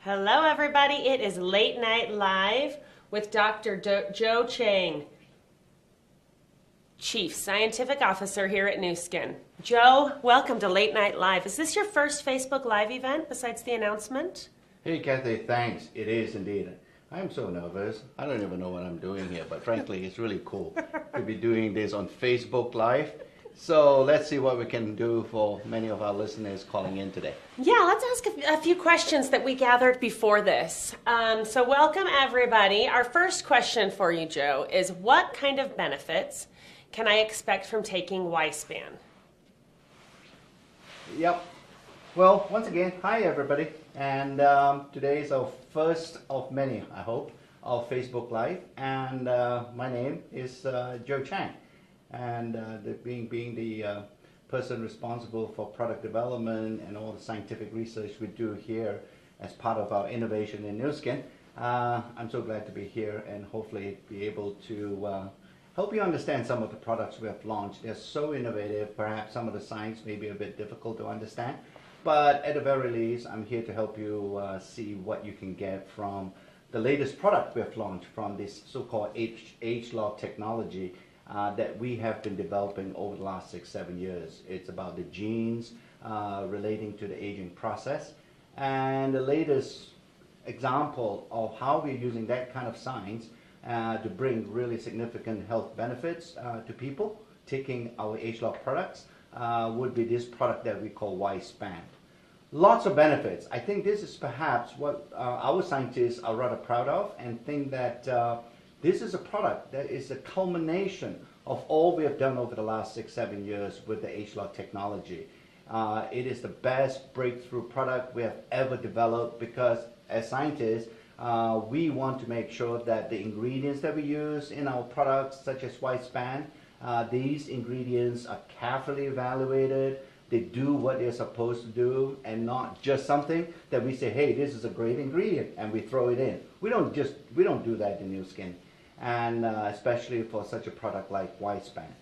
Hello, everybody. It is Late Night Live with Dr. Joe Chang, Chief Scientific Officer here at Nu Skin. Joe, welcome to Late Night Live. Is this your first Facebook Live event besides the announcement? Hey, Kathy, thanks. It is indeed. I'm so nervous. I don't even know what I'm doing here, but frankly, it's really cool to be doing this on Facebook Live. So let's see what we can do for many of our listeners calling in today. Yeah, let's ask a few questions that we gathered before this. So welcome, everybody. Our first question for you, Joe, is what kind of benefits can I expect from taking Y-Span? Yep. Well, once again, hi, everybody. And today is our first of many, I hope, of Facebook Live. And my name is Joe Chang. And being the person responsible for product development and all the scientific research we do here as part of our innovation in Nu Skin, I'm so glad to be here and hopefully be able to help you understand some of the products we have launched. They're so innovative, perhaps some of the science may be a bit difficult to understand, but at the very least, I'm here to help you see what you can get from the latest product we have launched from this so-called ageLOC technology that we have been developing over the last 6-7 years. It's about the genes relating to the aging process, and the latest example of how we're using that kind of science to bring really significant health benefits to people taking our ageLOC products would be this product that we call Y-Span. Lots of benefits. I think this is perhaps what our scientists are rather proud of, and think that this is a product that is a culmination of all we have done over the last 6-7 years with the ageLOC technology. It is the best breakthrough product we have ever developed because as scientists, we want to make sure that the ingredients that we use in our products, such as Y-Span, these ingredients are carefully evaluated. They do what they're supposed to do, and not just something that we say, hey, this is a great ingredient, and we throw it in. We don't do that in Nu Skin, and especially for such a product like Y-Span.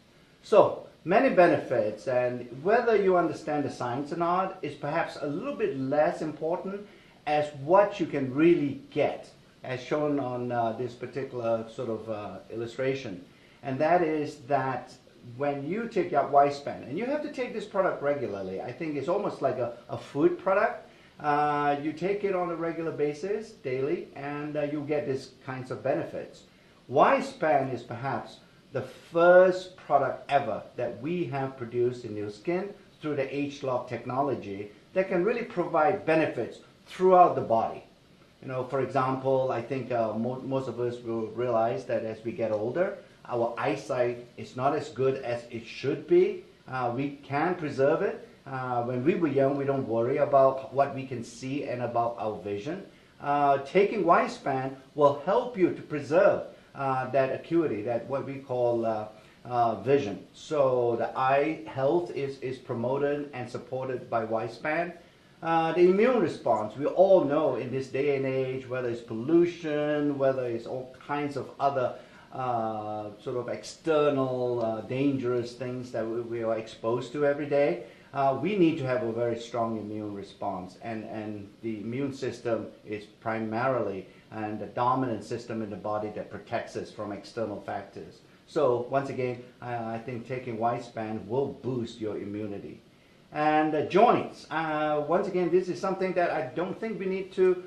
So many benefits, and whether you understand the science or not is perhaps a little bit less important as what you can really get, as shown on this particular sort of illustration. And that is that when you take your Y-Span, and you have to take this product regularly, I think it's almost like a food product. You take it on a regular basis, daily, and you get these kinds of benefits. Y-Span is perhaps the first product ever that we have produced in Nu Skin through the ageLOC technology that can really provide benefits throughout the body. You know, for example, I think most of us will realize that as we get older, our eyesight is not as good as it should be. We can preserve it. When we were young, we don't worry about what we can see and about our vision. Taking Y-Span will help you to preserve that acuity, that what we call vision. So the eye health is promoted and supported by Y-Span. The immune response, we all know in this day and age, whether it's pollution, whether it's all kinds of other sort of external dangerous things that we are exposed to every day, we need to have a very strong immune response, and the immune system is primarily and the dominant system in the body that protects us from external factors. So once again, I think taking Y-Span will boost your immunity. And joints, once again, this is something that I don't think we need to,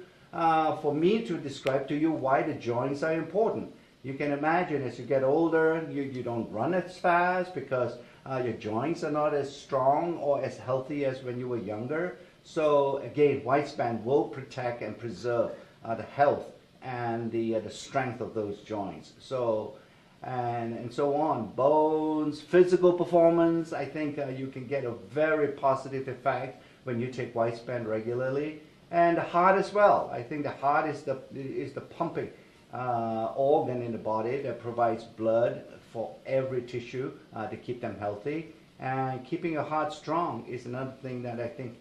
for me to describe to you why the joints are important. You can imagine as you get older, you don't run as fast because your joints are not as strong or as healthy as when you were younger. So again, Y-Span will protect and preserve the health and the strength of those joints. So and so on. Bones, physical performance, I think you can get a very positive effect when you take Y-Span regularly. And the heart as well. I think the heart is the pumping organ in the body that provides blood for every tissue to keep them healthy. And keeping your heart strong is another thing that I think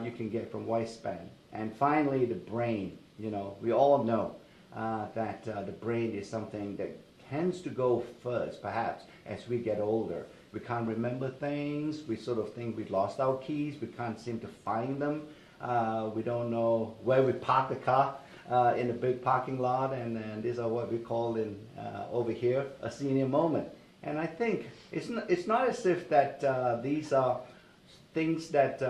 you can get from Y-Span. And finally, the brain. You know, we all know that the brain is something that tends to go first, perhaps, as we get older. We can't remember things. We sort of think we've lost our keys. We can't seem to find them. We don't know where we park the car in a big parking lot, and these are what we call over here a senior moment. And I think it's not as if that these are things that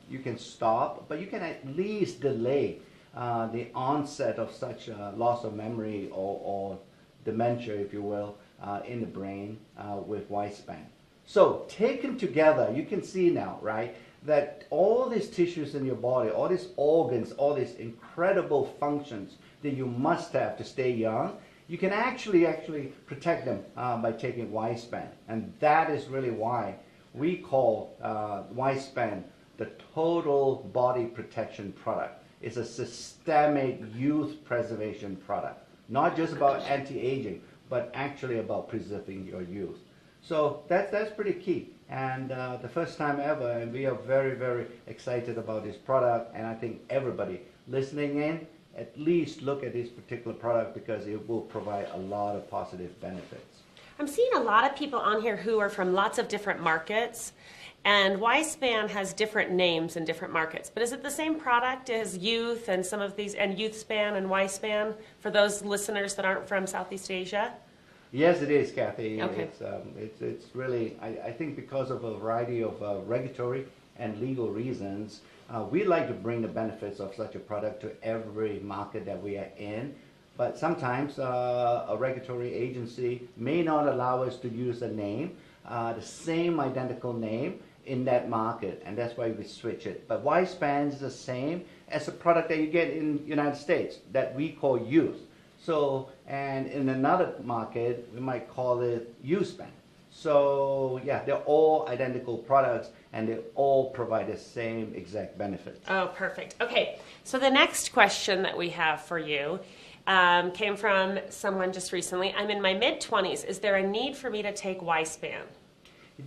you can stop, but you can at least delay the onset of such loss of memory or dementia, if you will, in the brain with Wispan. So taken together, you can see now, right, that all these tissues in your body, all these organs, all these incredible functions that you must have to stay young, you can actually protect them by taking Wispan. And that is really why we call Wispan the total body protection product. It's a systemic youth preservation product. Not just about anti-aging, but actually about preserving your youth. So that's pretty key. And the first time ever, and we are very, very excited about this product. And I think everybody listening in, at least look at this particular product because it will provide a lot of positive benefits. I'm seeing a lot of people on here who are from lots of different markets, and Wispan has different names in different markets. But is it the same product as Youth and some of these, and Youthspan and Wispan for those listeners that aren't from Southeast Asia? Yes, it is, Kathy. Okay. It's really, I think because of a variety of regulatory and legal reasons, we like to bring the benefits of such a product to every market that we are in. But sometimes a regulatory agency may not allow us to use a name, the same identical name in that market, and that's why we switch it. But Wispan is the same as a product that you get in the United States that we call Youth. So, and in another market, we might call it Youthspan. So, yeah, they're all identical products, and they all provide the same exact benefits. Oh, perfect. Okay, so the next question that we have for you came from someone just recently. I'm in my mid-20s. Is there a need for me to take Wispan?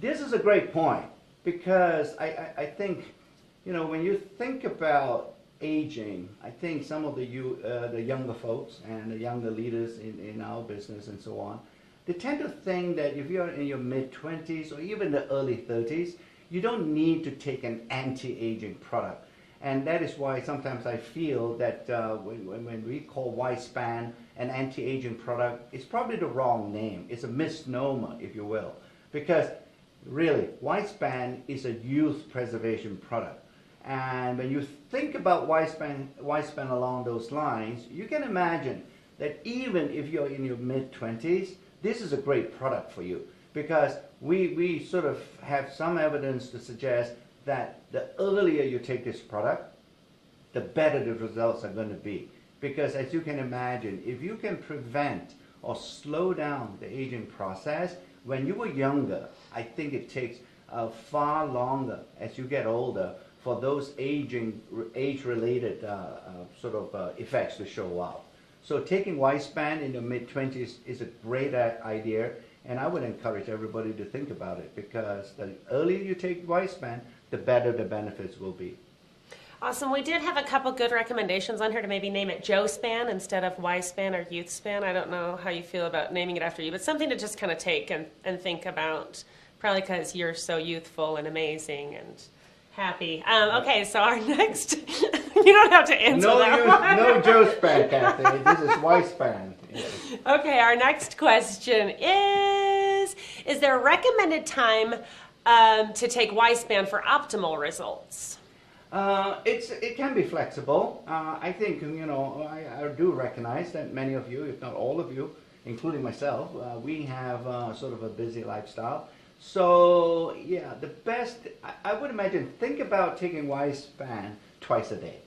This is a great point because I think, you know, when you think about aging, I think some of the younger folks and the younger leaders in our business and so on, they tend to think that if you're in your mid-20s or even the early 30s, you don't need to take an anti-aging product. And that is why sometimes I feel that when we call Wispan an anti-aging product, it's probably the wrong name. It's a misnomer, if you will. Because really, Wispan is a youth preservation product. And when you think about Wispan along those lines, you can imagine that even if you're in your mid-20s, this is a great product for you. Because we sort of have some evidence to suggest that the earlier you take this product, the better the results are going to be. Because as you can imagine, if you can prevent or slow down the aging process, when you were younger, I think it takes far longer as you get older for those age-related sort of effects to show up. So taking Wispan in the mid-20s is a great idea, and I would encourage everybody to think about it because the earlier you take Wispan, the better the benefits will be. Awesome. We did have a couple good recommendations on here to maybe name it Joe-Span instead of Wispan or Youthspan. I don't know how you feel about naming it after you, but something to just kind of take and think about, probably because you're so youthful and amazing and happy. Okay, so our next, you don't have to answer that one. No Joe-Span, Kathy. This is Wispan. Yes. Okay, our next question is there a recommended time to take Wispan for optimal results? It can be flexible. I think, you know, I do recognize that many of you, if not all of you, including myself, we have sort of a busy lifestyle. So, yeah, the best, I would imagine, think about taking Wispan twice a day.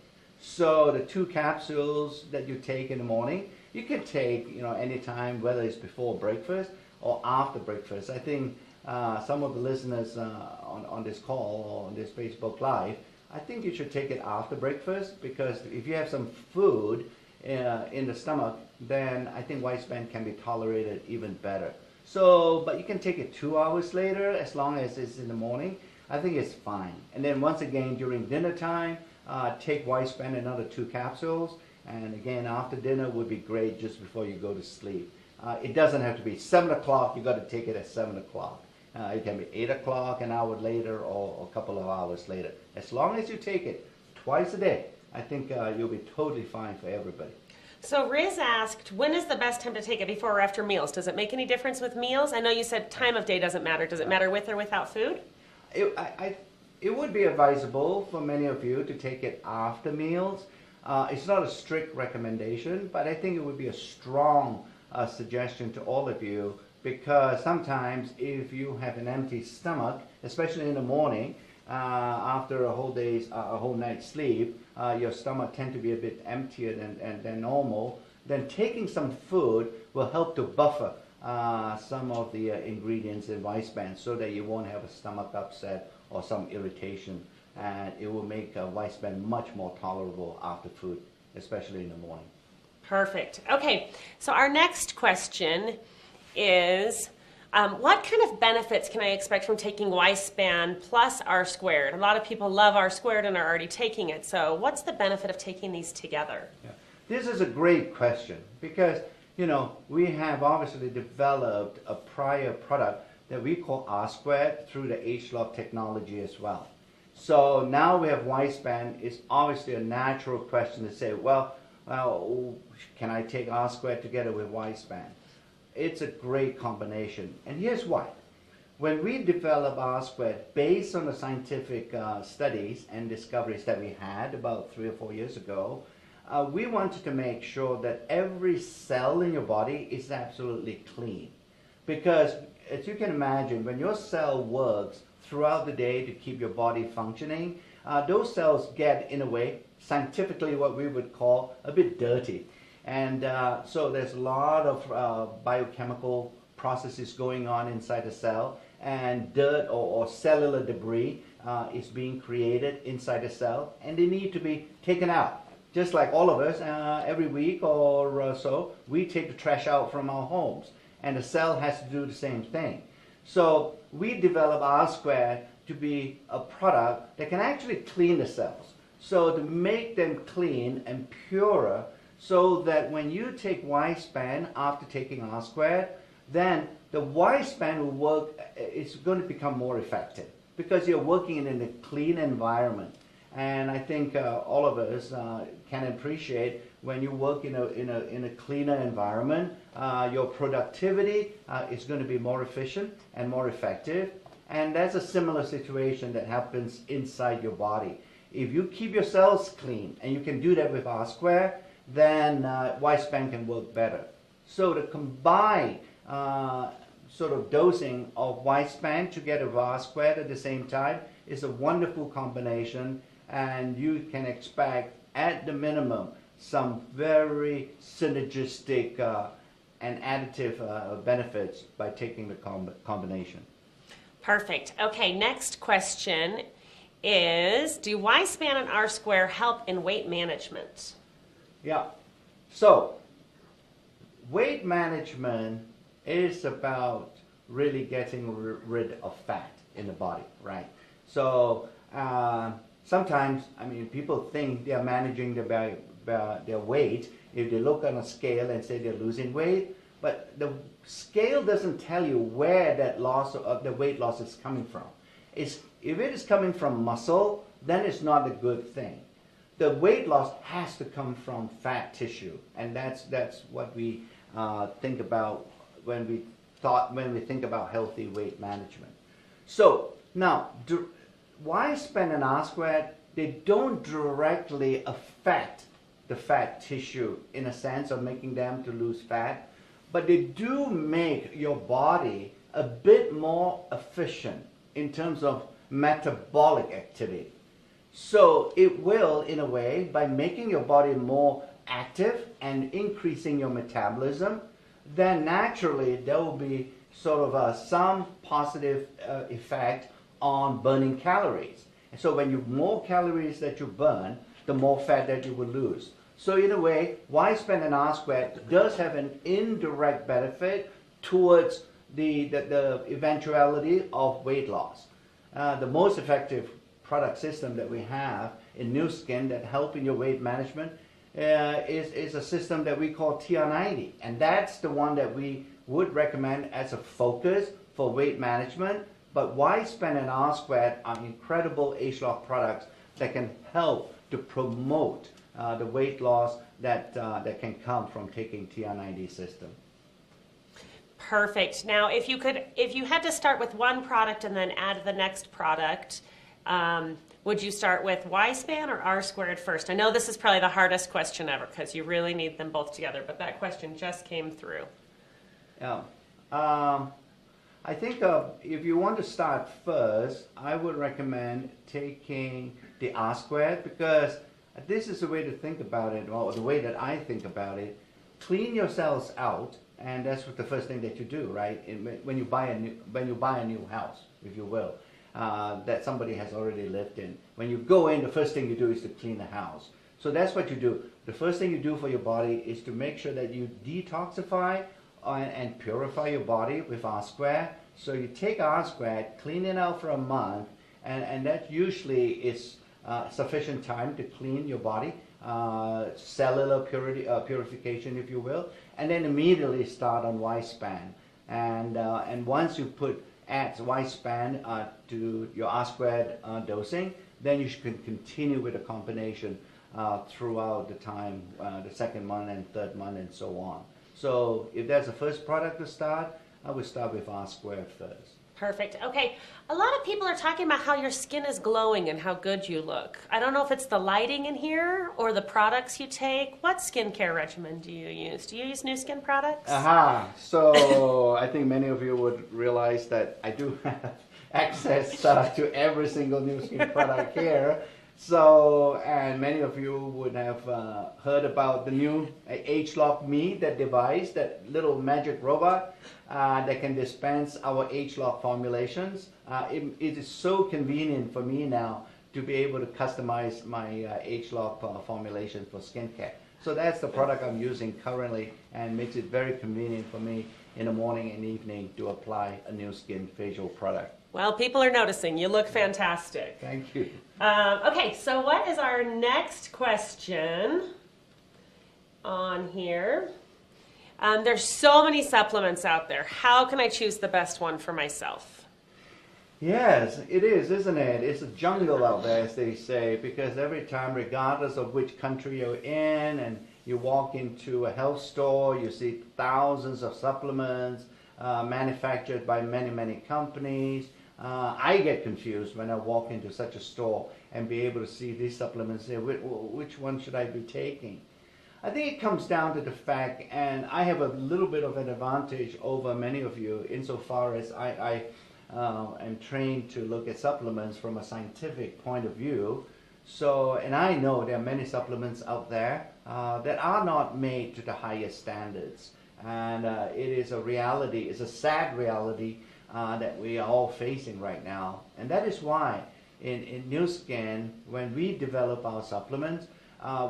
So the 2 capsules that you take in the morning, you can take, you know, anytime, whether it's before breakfast or after breakfast. I think some of the listeners on this call or on this Facebook Live, I think you should take it after breakfast because if you have some food in the stomach, then I think Wispan can be tolerated even better. So, but you can take it 2 hours later as long as it's in the morning. I think it's fine. And then once again during dinner time, take Wispan another 2 capsules. And again after dinner would be great just before you go to sleep. It doesn't have to be 7 o'clock. You got to take it at 7 o'clock. It can be 8 o'clock, an hour later, or a couple of hours later. As long as you take it twice a day, I think you'll be totally fine for everybody. So Riz asked, when is the best time to take it, before or after meals? Does it make any difference with meals? I know you said time of day doesn't matter. Does it matter with or without food? It would be advisable for many of you to take it after meals. It's not a strict recommendation, but I think it would be a strong suggestion to all of you, because sometimes if you have an empty stomach, especially in the morning, after a whole night's sleep, your stomach tends to be a bit emptier than normal. Then taking some food will help to buffer some of the ingredients in Wispan, so that you won't have a stomach upset or some irritation, and it will make Wispan much more tolerable after food, especially in the morning. Perfect. Okay, so our next question is, what kind of benefits can I expect from taking Wispan plus R squared? A lot of people love R squared and are already taking it, so what's the benefit of taking these together? Yeah. This is a great question, because we have obviously developed a prior product that we call R squared through the ageLOC technology as well. So now we have Wispan. It's obviously a natural question to say, well, can I take R squared together with Wispan? It's a great combination, and here's why. When we develop R squared based on the scientific studies and discoveries that we had about 3 or 4 years ago, we wanted to make sure that every cell in your body is absolutely clean. Because as you can imagine, when your cell works throughout the day to keep your body functioning, those cells get, in a way, scientifically what we would call a bit dirty. And so there's a lot of biochemical processes going on inside the cell, and dirt or cellular debris is being created inside the cell, and they need to be taken out. Just like all of us, every week or so, we take the trash out from our homes, and the cell has to do the same thing. So we develop R squared to be a product that can actually clean the cells. So to make them clean and purer, so that when you take Wispan after taking R squared, then the Wispan will work, it's going to become more effective, because you're working in a clean environment. And I think all of us can appreciate when you work in a cleaner environment, your productivity is going to be more efficient and more effective. And that's a similar situation that happens inside your body. If you keep your cells clean, and you can do that with R squared, then Wispan can work better. So the combined sort of dosing of Wispan together with R squared at the same time is a wonderful combination, and you can expect, at the minimum, some very synergistic and additive benefits by taking the combination. Perfect. Okay, next question is, do Wispan and R squared help in weight management? Yeah. So weight management is about really getting rid of fat in the body, right? So sometimes, people think they are managing their weight if they look on a scale and say they're losing weight, but the scale doesn't tell you where that the weight loss is coming from. If it is coming from muscle, then it's not a good thing. The weight loss has to come from fat tissue, and that's what we think about when we think about healthy weight management. So now, Wispan and R squared, they don't directly affect the fat tissue in a sense of making them to lose fat, but they do make your body a bit more efficient in terms of metabolic activity. So it will, in a way, by making your body more active and increasing your metabolism, then naturally there will be sort of some positive effect on burning calories. And so when you more calories that you burn, the more fat that you will lose. So in a way, Wispan and R squared does have an indirect benefit towards the eventuality of weight loss. The most effective product system that we have in Nu Skin that help in your weight management is a system that we call TR90, and that's the one that we would recommend as a focus for weight management. But Wispan and R squared are incredible ageLOC products that can help to promote the weight loss that can come from taking TR90 system. Perfect. Now, if you had to start with one product and then add the next product, would you start with Y span or R squared first? I know this is probably the hardest question ever because you really need them both together, but that question just came through. Yeah. I think if you want to start first, I would recommend taking the R squared, because this is the way to think about it, or the way that I think about it. Clean your cells out, and that's the first thing that you do, right? When you buy a new house, if you will, that somebody has already lived in. When you go in, the first thing you do is to clean the house. So that's what you do. The first thing you do for your body is to make sure that you detoxify and purify your body with R squared. So you take R squared, clean it out for a month, and that usually is sufficient time to clean your body, cellular purification, if you will, and then immediately start on Y span. And once you add Y span to your R squared dosing, then you can continue with a combination throughout the time, the second month and third month and so on. So if there's a first product to start, I would start with R squared first. Perfect. Okay, a lot of people are talking about how your skin is glowing and how good you look. I don't know if it's the lighting in here or the products you take. What skincare regimen do you use? Do you use new skin products? Aha! So I think many of you would realize that I do have access to every single new skin product here. So, and many of you would have heard about the new ageLOC Me, that device, that little magic robot that can dispense our ageLOC formulations. It is so convenient for me now to be able to customize my ageLOC formulation for skincare. So that's the product I'm using currently, and makes it very convenient for me in the morning and evening to apply a new skin facial product. Well, people are noticing. You look fantastic. Thank you. Okay, so what is our next question on here? There's so many supplements out there. How can I choose the best one for myself? Yes, it is, isn't it? It's a jungle out there, as they say, because every time, regardless of which country you're in, and you walk into a health store, you see thousands of supplements manufactured by many, many companies. I get confused when I walk into such a store and be able to see these supplements and say, which one should I be taking? I think it comes down to the fact, and I have a little bit of an advantage over many of you insofar as I am trained to look at supplements from a scientific point of view. So, and I know there are many supplements out there that are not made to the highest standards. And it is a reality, it's a sad reality that we are all facing right now. And that is why in Nu Skin, when we develop our supplements,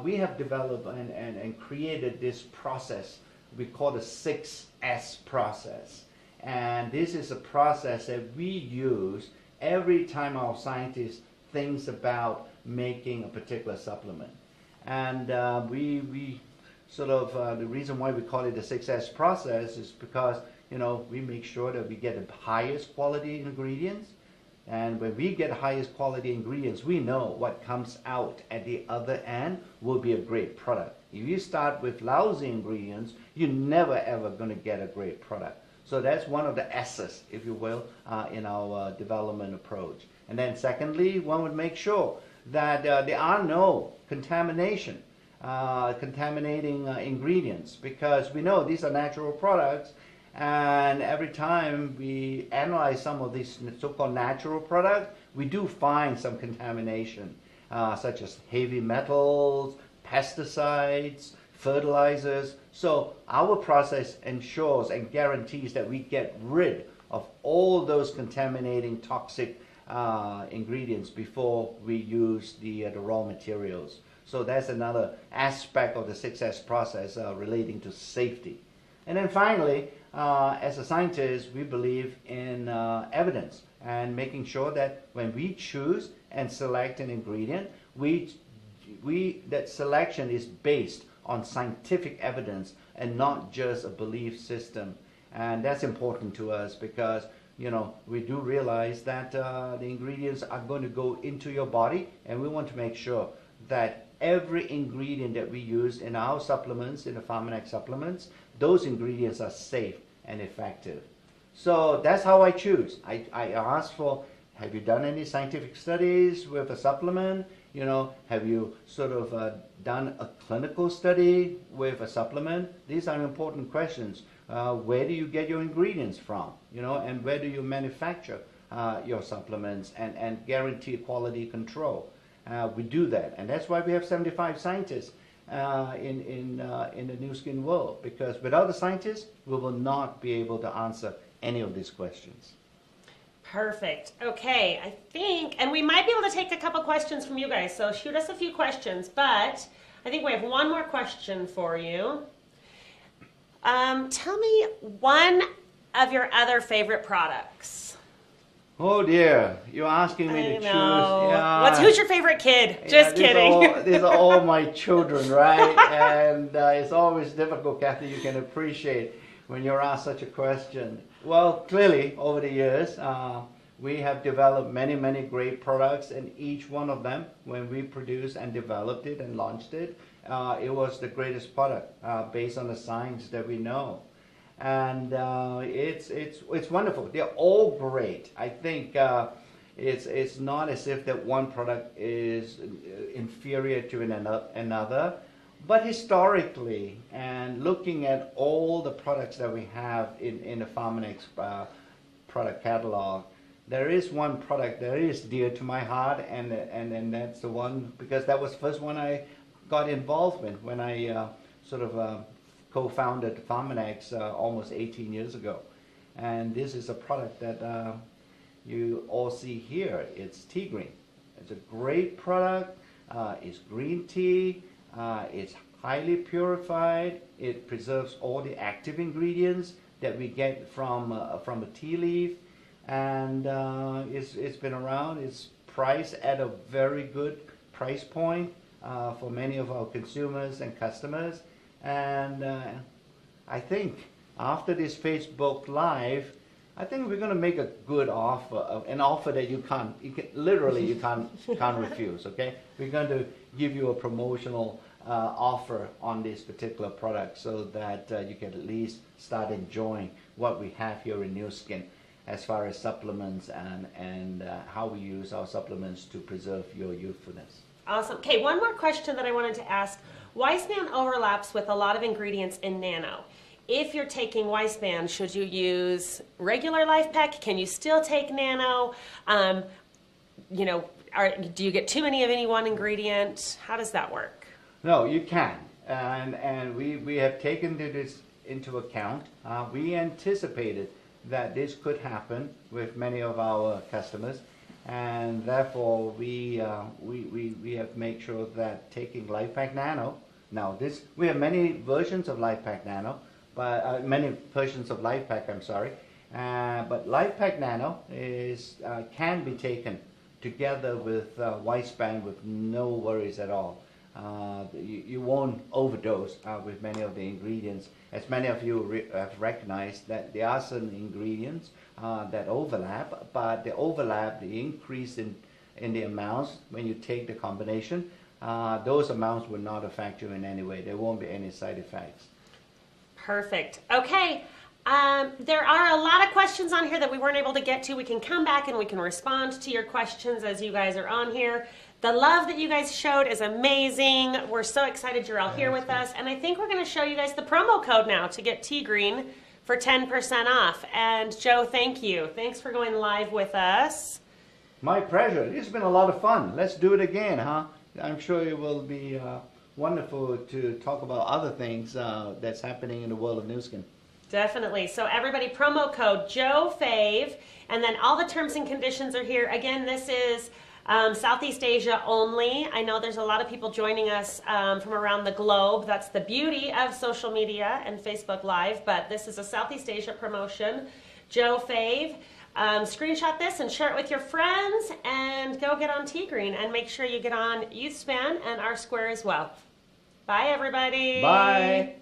we have developed and created this process we call the 6S process. And this is a process that we use every time our scientist thinks about making a particular supplement. And we sort of, the reason why we call it the 6S process is because, you know, we make sure that we get the highest quality ingredients. And when we get highest quality ingredients, we know what comes out at the other end will be a great product. If you start with lousy ingredients, you're never ever going to get a great product. So that's one of the S's, if you will, in our development approach. And then secondly, one would make sure that there are no contaminating ingredients, because we know these are natural products, and every time we analyze some of these so-called natural products, we do find some contamination, such as heavy metals, pesticides, fertilizers. So our process ensures and guarantees that we get rid of all those contaminating toxic ingredients before we use the raw materials. So that's another aspect of the 6S process relating to safety. And then finally, as a scientist, we believe in evidence and making sure that when we choose and select an ingredient, that selection is based on scientific evidence and not just a belief system. And that's important to us because, you know, we do realize that the ingredients are going to go into your body, and we want to make sure that every ingredient that we use in our supplements, in the Pharmanex supplements, those ingredients are safe and effective. So that's how I choose. I ask for, have you done any scientific studies with a supplement? You know, have you sort of done a clinical study with a supplement? These are important questions. Where do you get your ingredients from? You know, and where do you manufacture your supplements and guarantee quality control? We do that, and that's why we have 75 scientists in the new skin world, because without the scientists, we will not be able to answer any of these questions. Perfect. Okay, I think, and we might be able to take a couple questions from you guys, so shoot us a few questions, but I think we have one more question for you. Tell me one of your other favorite products. Oh dear, you're asking me to choose. Yeah. Who's your favorite kid? Just kidding. These are all my children, right? And it's always difficult, Kathy, you can appreciate when you're asked such a question. Well, clearly, over the years, we have developed many, many great products, and each one of them, when we produced and developed it and launched it, it was the greatest product based on the science that we know. And it's wonderful. They're all great. I think it's not as if that one product is inferior to another. But historically, and looking at all the products that we have in the Pharmanex product catalog, there is one product that is dear to my heart, and that's the one, because that was the first one I got involved in when I co-founded Pharmanex almost 18 years ago. And this is a product that you all see here. It's tea green. It's a great product. It's green tea. It's highly purified. It preserves all the active ingredients that we get from a tea leaf, and it's been around. It's priced at a very good price point for many of our consumers and customers. And I think after this Facebook Live, I think we're going to make a good offer, an offer that you can't refuse. Okay, we're going to give you a promotional offer on this particular product, so that you can at least start enjoying what we have here in Nu Skin as far as supplements and how we use our supplements to preserve your youthfulness. Awesome. Okay, one more question that I wanted to ask. Weissman overlaps with a lot of ingredients in Nano. If you're taking Weissman, should you use regular Life Pack? Can you still take Nano? You know, do you get too many of any one ingredient? How does that work? No, you can, and we have taken this into account. We anticipated that this could happen with many of our customers, and therefore we have made sure that taking Life Pack Nano. Now we have many versions of Life Pack Nano, but many versions of Life Pack. I'm sorry, but Life Pack Nano can be taken together with Weissman with no worries at all. You won't overdose with many of the ingredients. As many of you have recognized that there are certain ingredients that overlap, but the increase in the amounts when you take the combination, those amounts will not affect you in any way. There won't be any side effects. Perfect. Okay. There are a lot of questions on here that we weren't able to get to. We can come back and we can respond to your questions as you guys are on here. The love that you guys showed is amazing. We're so excited you're all here with us. And I think we're going to show you guys the promo code now to get Tea Green for 10% off. And Joe, thank you. Thanks for going live with us. My pleasure. This has been a lot of fun. Let's do it again, huh? I'm sure it will be wonderful to talk about other things that's happening in the world of Nu Skin. Definitely. So everybody, promo code JOEFAVE, and then all the terms and conditions are here. Again, this is Southeast Asia only. I know there's a lot of people joining us from around the globe. That's the beauty of social media and Facebook Live, but this is a Southeast Asia promotion. JOEFAVE. Screenshot this and share it with your friends, and go get on Tea Green, and make sure you get on YouthSpan and R Square as well. Bye, everybody. Bye.